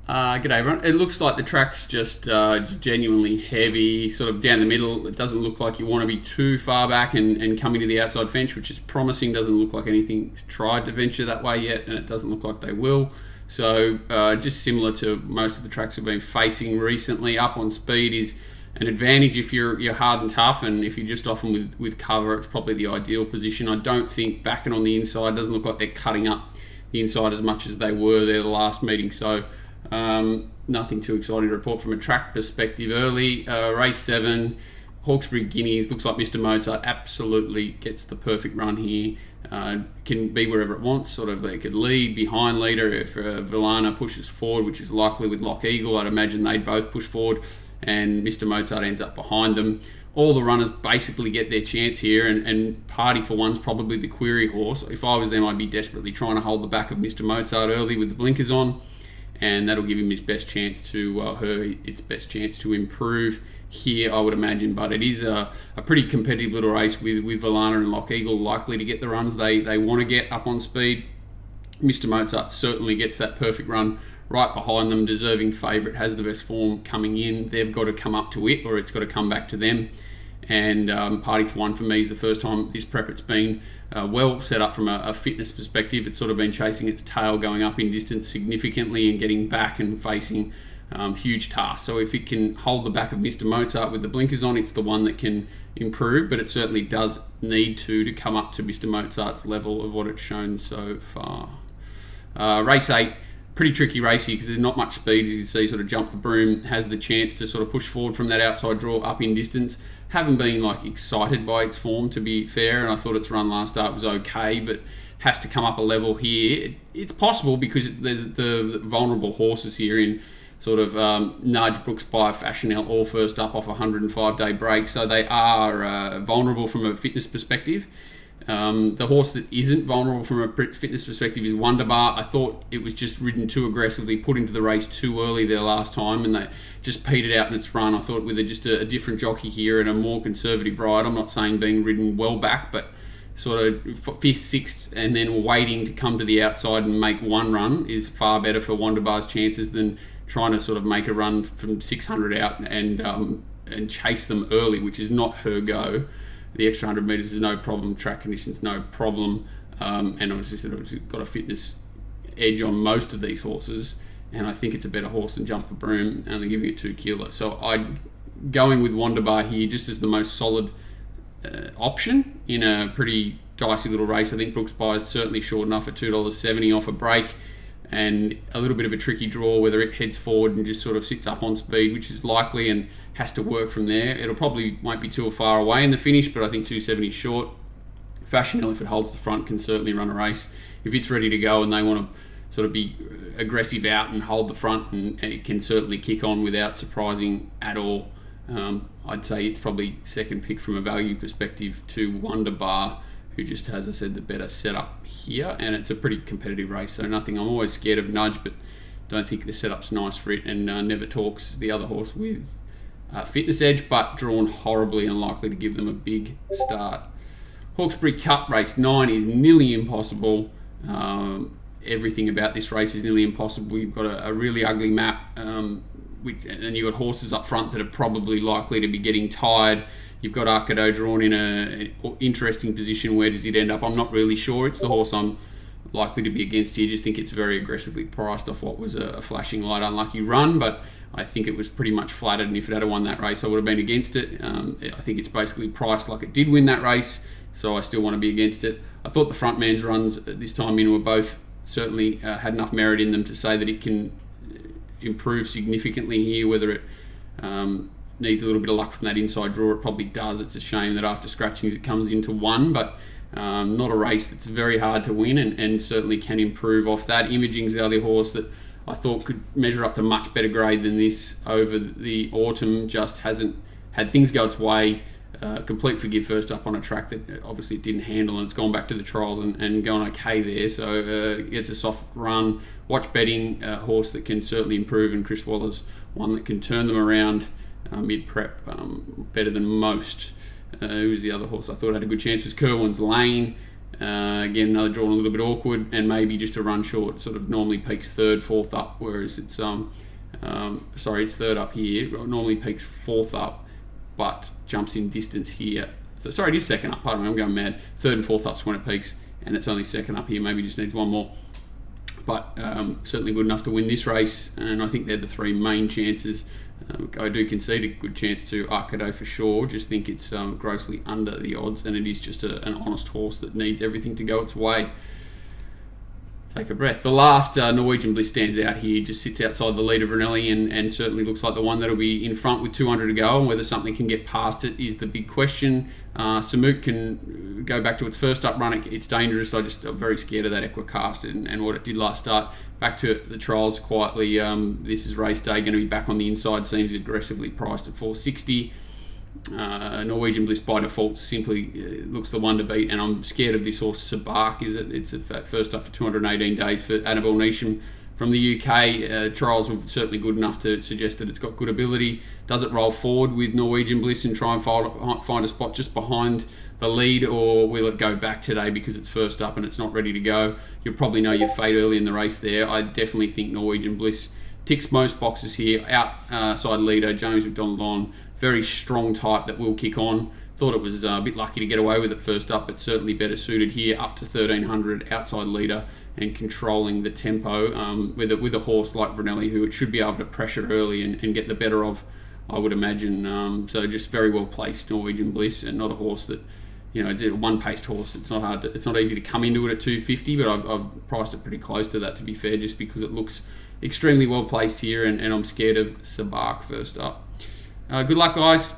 G'day everyone. It looks like the track's just genuinely heavy, sort of down the middle. It doesn't look like you want to be too far back and coming to the outside fence, which is promising. Doesn't look like anything's tried to venture that way yet, and it doesn't look like they will. So just similar to most of the tracks we've been facing recently, up on speed is an advantage if you're hard and tough, and if you're just off them with cover, it's probably the ideal position. I don't think backing on the inside, doesn't look like they're cutting up the inside as much as they were there the last meeting. So nothing too exciting to report from a track perspective early. Race 7, Hawkesbury Guineas, looks like Mr. Mozart absolutely gets the perfect run here. Can be wherever it wants, sort of they could lead, behind leader. If Villana pushes forward, which is likely with Lock Eagle, I'd imagine they'd both push forward and Mr. Mozart ends up behind them. All the runners basically get their chance here, and Party for One's probably the query horse. If I was them, I'd be desperately trying to hold the back of Mr. Mozart early with the blinkers on, and that'll give him his best chance to its best chance to improve here, I would imagine. But it is a pretty competitive little race with Villana and Lock Eagle likely to get the runs they want to get up on speed. Mr. Mozart certainly gets that perfect run right behind them, deserving favourite, has the best form coming in. They've got to come up to it, or it's got to come back to them. And Party for One for me is the first time this prep it's been well set up from a fitness perspective. It's sort of been chasing its tail, going up in distance significantly and getting back and facing huge tasks. So if it can hold the back of Mr. Mozart with the blinkers on, it's the one that can improve, but it certainly does need to come up to Mr. Mozart's level of what it's shown so far. Race 8, pretty tricky race here because there's not much speed. As you can see, sort of Jump the Broom has the chance to sort of push forward from that outside draw up in distance. Haven't been excited by its form, to be fair, and I thought its run last start was okay, but has to come up a level here. It's possible because there's the vulnerable horses here in sort of Nudge, Brooks By, Fashionel, all first up off a 105-day break, so they are vulnerable from a fitness perspective. The horse that isn't vulnerable from a fitness perspective is Wonderbar. I thought it was just ridden too aggressively, put into the race too early there last time, and they just petered out in its run. I thought with just a different jockey here and a more conservative ride, I'm not saying being ridden well back, but sort of 5th, 6th, and then waiting to come to the outside and make one run is far better for Wonderbar's chances than trying to sort of make a run from 600 out and chase them early, which is not her go. The extra 100 metres is no problem, track conditions no problem, and obviously it's got a fitness edge on most of these horses, and I think it's a better horse than Jump the Broom, only giving it 2 kilos. So I'm going with Wonderbar here just as the most solid option in a pretty dicey little race. I think Brooks By is certainly short enough at $2.70 off a break, and a little bit of a tricky draw whether it heads forward and just sort of sits up on speed, which is likely, and has to work from there. It'll probably won't be too far away in the finish, but I think 270 short. Fashionel, if it holds the front, can certainly run a race. If it's ready to go and they want to sort of be aggressive out and hold the front, and it can certainly kick on without surprising at all. I'd say it's probably second pick from a value perspective to Wonderbar, who just has, as I said, the better setup here, and it's a pretty competitive race, so nothing. I'm always scared of Nudge, but don't think the setup's nice for it, and Never Talks, the other horse with fitness edge, but drawn horribly and likely to give them a big start. Hawkesbury Cup race 9 is nearly impossible. Everything about this race is nearly impossible. You've got a really ugly map, and you've got horses up front that are probably likely to be getting tired. You've got Arcado drawn in an interesting position. Where does it end up? I'm not really sure. It's the horse I'm likely to be against here. Just think it's very aggressively priced off what was a flashing light unlucky run, but I think it was pretty much flattered, and if it had won that race I would have been against it. I think it's basically priced like it did win that race, so I still want to be against it. I thought the front man's runs this time in were both certainly had enough merit in them to say that it can improve significantly here. Whether it needs a little bit of luck from that inside draw, it probably does. It's a shame that after scratchings it comes into 1, but not a race that's very hard to win, and certainly can improve off that. Imaging's the other horse that I thought could measure up to much better grade than this over the autumn. Just hasn't had things go its way. Complete forgive first up on a track that obviously it didn't handle, and it's gone back to the trials and going okay there. So it's a soft run. Watch Betting, a horse that can certainly improve, and Chris Waller's one that can turn them around mid-prep better than most. Who was the other horse I thought had a good chance? Was Kerwin's Lane. Again, another drawn a little bit awkward, and maybe just a run short. Sort of normally peaks third, fourth up, whereas it's it's third up here. Normally peaks fourth up, but jumps in distance here. Sorry, it is second up. Pardon me, I'm going mad. Third and fourth up's when it peaks, and it's only second up here. Maybe just needs one more, but certainly good enough to win this race. And I think they're the three main chances. I do concede a good chance to Arcado for sure. Just think it's grossly under the odds, and it is just an honest horse that needs everything to go its way. Take a breath. The last Norwegian Bliss stands out here, just sits outside the leader, Vernelli, and certainly looks like the one that'll be in front with 200 to go, and whether something can get past it is the big question. Samuk can go back to its first up run. It's dangerous. I'm very scared of that Equicast and what it did last start. Back to the trials quietly. This is race day, going to be back on the inside. Seems aggressively priced at 460. Norwegian Bliss by default simply looks the one to beat, and I'm scared of this horse Sabak. It's at first up for 218 days for Annabelle Neesham from the UK. Trials were certainly good enough to suggest that it's got good ability. Does it roll forward with Norwegian Bliss and try and find a spot just behind the lead, or will it go back today because it's first up and it's not ready to go? You'll probably know your fate early in the race there. I definitely think Norwegian Bliss ticks most boxes here. Outside leader, James McDonald on. Very strong type that will kick on. Thought it was a bit lucky to get away with it first up, but certainly better suited here, up to 1300, outside leader and controlling the tempo with a horse like Vernelli, who it should be able to pressure early and get the better of, I would imagine. So just very well placed Norwegian Bliss, and not a horse that, it's a one-paced horse. It's not easy to come into it at 250, but I've priced it pretty close to that, to be fair, just because it looks extremely well placed here, and I'm scared of Sabak first up. Good luck, guys.